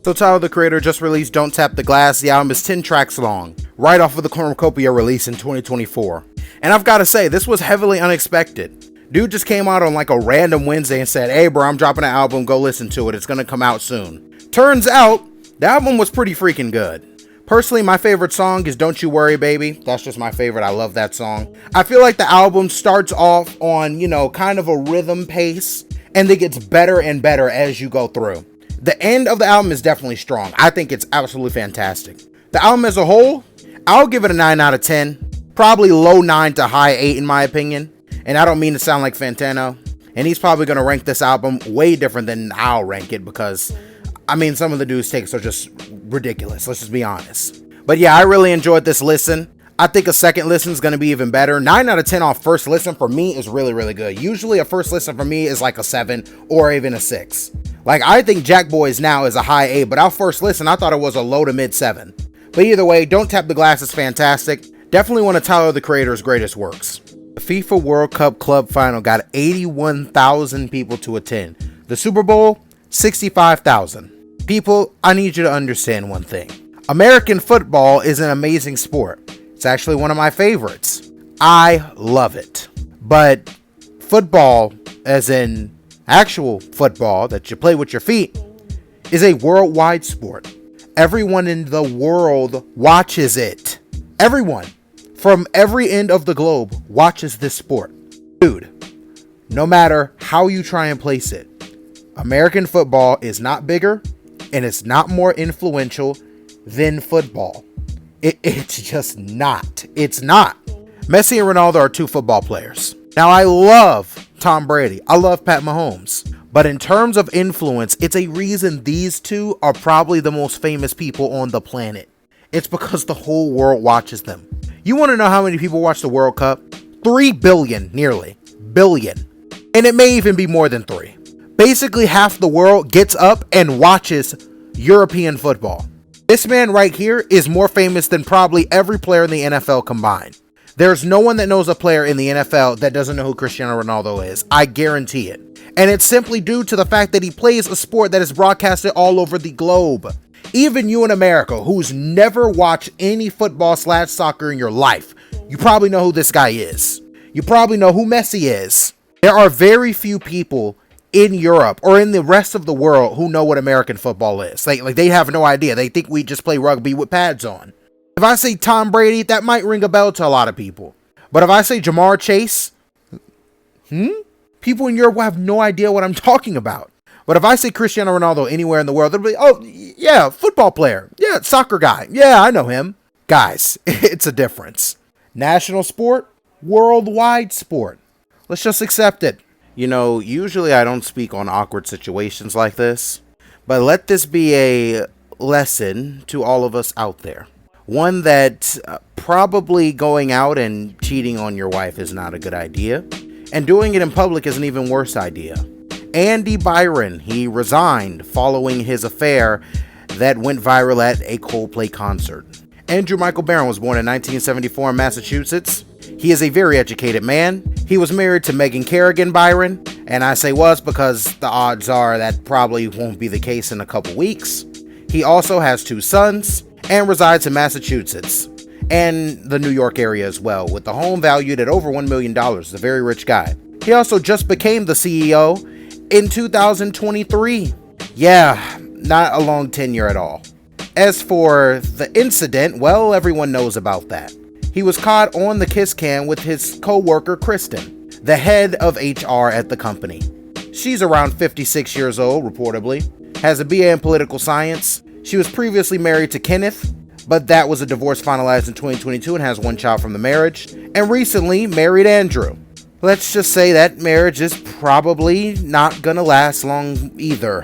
So Tyler, the Creator, just released Don't Tap the Glass. The album is 10 tracks long, right off of the Cornucopia release in 2024. And I've got to say, this was heavily unexpected. Dude just came out on like a random Wednesday and said, hey bro, I'm dropping an album, go listen to it, it's gonna come out soon. Turns out, the album was pretty freaking good. Personally, my favorite song is Don't You Worry Baby. That's just my favorite, I love that song. I feel like the album starts off on, kind of a rhythm pace, and it gets better and better as you go through. The end of the album is definitely strong. I think it's absolutely fantastic. The album as a whole, I'll give it a 9 out of 10. Probably low 9 to high 8 in my opinion. And I don't mean to sound like Fantano. And he's probably going to rank this album way different than I'll rank it because, some of the dude's takes are just ridiculous. Let's just be honest. But yeah, I really enjoyed this listen. I think a second listen is going to be even better. 9 out of 10 off first listen for me is really, really good. Usually a first listen for me is like a 7 or even a 6. Like, I think Jack Boys now is a high 8, but our first listen, I thought it was a low to mid 7. But either way, Don't Tap the Glass is fantastic. Definitely one of Tyler, the Creator's greatest works. The FIFA World Cup Club Final got 81,000 people to attend. The Super Bowl, 65,000. People, I need you to understand one thing. American football is an amazing sport. It's actually one of my favorites. I love it. But football, as in actual football that you play with your feet, is a worldwide sport. Everyone in the world watches it. Everyone from every end of the globe watches this sport. Dude, no matter how you try and place it, American football is not bigger and it's not more influential than football. It's just not. It's not. Messi and Ronaldo are two football players. Now, I love Tom Brady. I love Pat Mahomes. But in terms of influence, it's a reason these two are probably the most famous people on the planet. It's because the whole world watches them. You want to know how many people watch the World Cup? 3 billion, nearly. Billion. And it may even be more than 3. Basically, half the world gets up and watches European football. This man right here is more famous than probably every player in the NFL combined. There's no one that knows a player in the NFL that doesn't know who Cristiano Ronaldo is. I guarantee it. And it's simply due to the fact that he plays a sport that is broadcasted all over the globe. Even you in America, who's never watched any football/soccer in your life, you probably know who this guy is. You probably know who Messi is. There are very few people in Europe or in the rest of the world who know what American football is. Like they have no idea. They think we just play rugby with pads on. If I say Tom Brady, that might ring a bell to a lot of people. But if I say Jamar Chase, people in Europe will have no idea what I'm talking about. But if I say Cristiano Ronaldo anywhere in the world, they'll be, oh, yeah, football player. Yeah, soccer guy. Yeah, I know him. Guys, it's a difference. National sport, worldwide sport. Let's just accept it. Usually I don't speak on awkward situations like this, but let this be a lesson to all of us out there. One that probably going out and cheating on your wife is not a good idea, and doing it in public is an even worse idea. Andy Byron, he resigned following his affair that went viral at a Coldplay concert. Andrew Michael Barron was born in 1974 in Massachusetts. He is a very educated man. He was married to Megan Kerrigan Byron, and I say was because the odds are that probably won't be the case in a couple weeks. He also has 2 sons and resides in Massachusetts and the New York area as well, with the home valued at over $1 million. He's a very rich guy. He also just became the CEO in 2023. Yeah, not a long tenure at all. As for the incident, well, everyone knows about that. He was caught on the kiss cam with his co-worker Kristen, the head of HR at the company. She's around 56 years old, reportedly, has a BA in political science. She was previously married to Kenneth, but that was a divorce finalized in 2022 and has 1 child from the marriage, and recently married Andrew. Let's just say that marriage is probably not gonna last long either.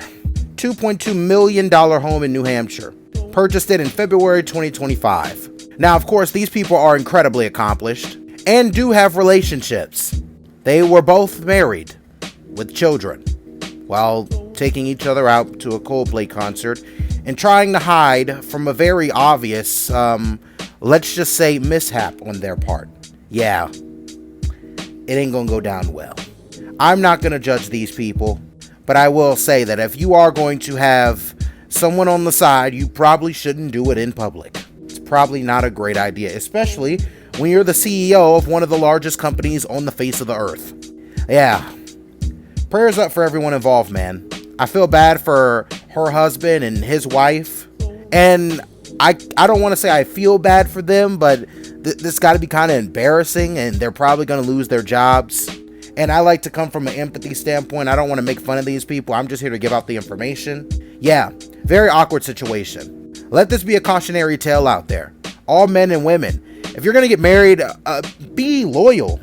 $2.2 million home in New Hampshire. Purchased it in February 2025. Now, of course, these people are incredibly accomplished and do have relationships. They were both married with children while taking each other out to a Coldplay concert and trying to hide from a very obvious, let's just say, mishap on their part. Yeah, it ain't gonna go down well. I'm not going to judge these people, but I will say that if you are going to have someone on the side, you probably shouldn't do it in public. It's probably not a great idea, especially when you're the CEO of one of the largest companies on the face of the earth. Yeah, prayers up for everyone involved, man. I feel bad for her husband and his wife, and I don't want to say I feel bad for them, but this got to be kind of embarrassing, and they're probably going to lose their jobs. And I like to come from an empathy standpoint. I don't want to make fun of these people. I'm just here to give out the information. Yeah, very awkward situation. Let this be a cautionary tale out there. All men and women, if you're going to get married, be loyal,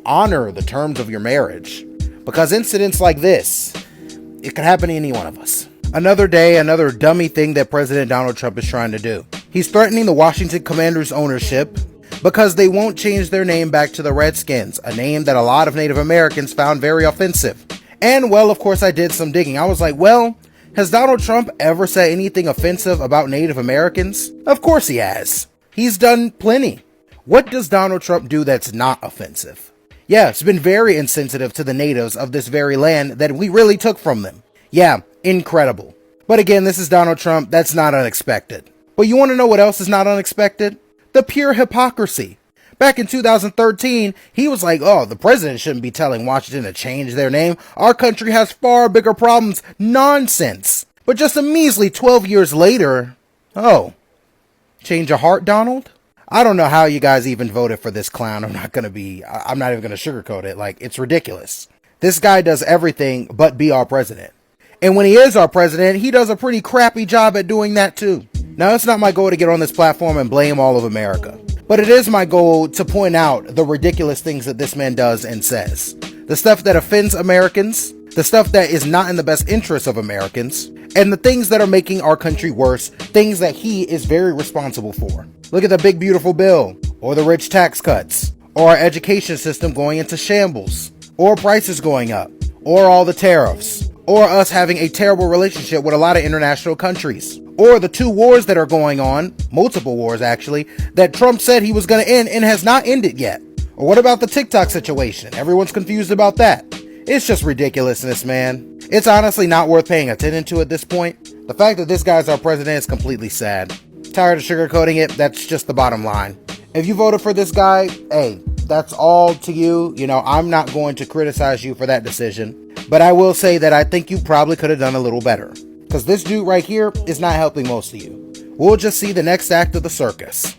honor the terms of your marriage. Because incidents like this, it could happen to any one of us. Another day, another dummy thing that President Donald Trump is trying to do. He's threatening the Washington Commanders' ownership because they won't change their name back to the Redskins, a name that a lot of Native Americans found very offensive. And, well, of course, I did some digging. I was like, well, has Donald Trump ever said anything offensive about Native Americans? Of course he has. He's done plenty. What does Donald Trump do that's not offensive? Yeah, it's been very insensitive to the natives of this very land that we really took from them. Yeah, incredible. But again, this is Donald Trump. That's not unexpected. But you want to know what else is not unexpected? The pure hypocrisy. Back in 2013, he was like, oh, the president shouldn't be telling Washington to change their name. Our country has far bigger problems. Nonsense. But just a measly 12 years later, oh, change of heart, Donald? I don't know how you guys even voted for this clown. I'm not even going to sugarcoat it. Like, it's ridiculous. This guy does everything but be our president. And when he is our president, he does a pretty crappy job at doing that too. Now, it's not my goal to get on this platform and blame all of America, but it is my goal to point out the ridiculous things that this man does and says. The stuff that offends Americans, the stuff that is not in the best interest of Americans, and the things that are making our country worse, things that he is very responsible for. Look at the big beautiful bill, or the rich tax cuts, or our education system going into shambles, or prices going up, or all the tariffs, or us having a terrible relationship with a lot of international countries, or the 2 wars that are going on, multiple wars actually, that Trump said he was going to end and has not ended yet. Or what about the TikTok situation? Everyone's confused about that. It's just ridiculousness, man. It's honestly not worth paying attention to at this point. The fact that this guy's our president is completely sad. Tired of sugarcoating it, that's just the bottom line. If you voted for this guy, hey, that's all to you. I'm not going to criticize you for that decision. But I will say that I think you probably could have done a little better. Because this dude right here is not helping most of you. We'll just see the next act of the circus.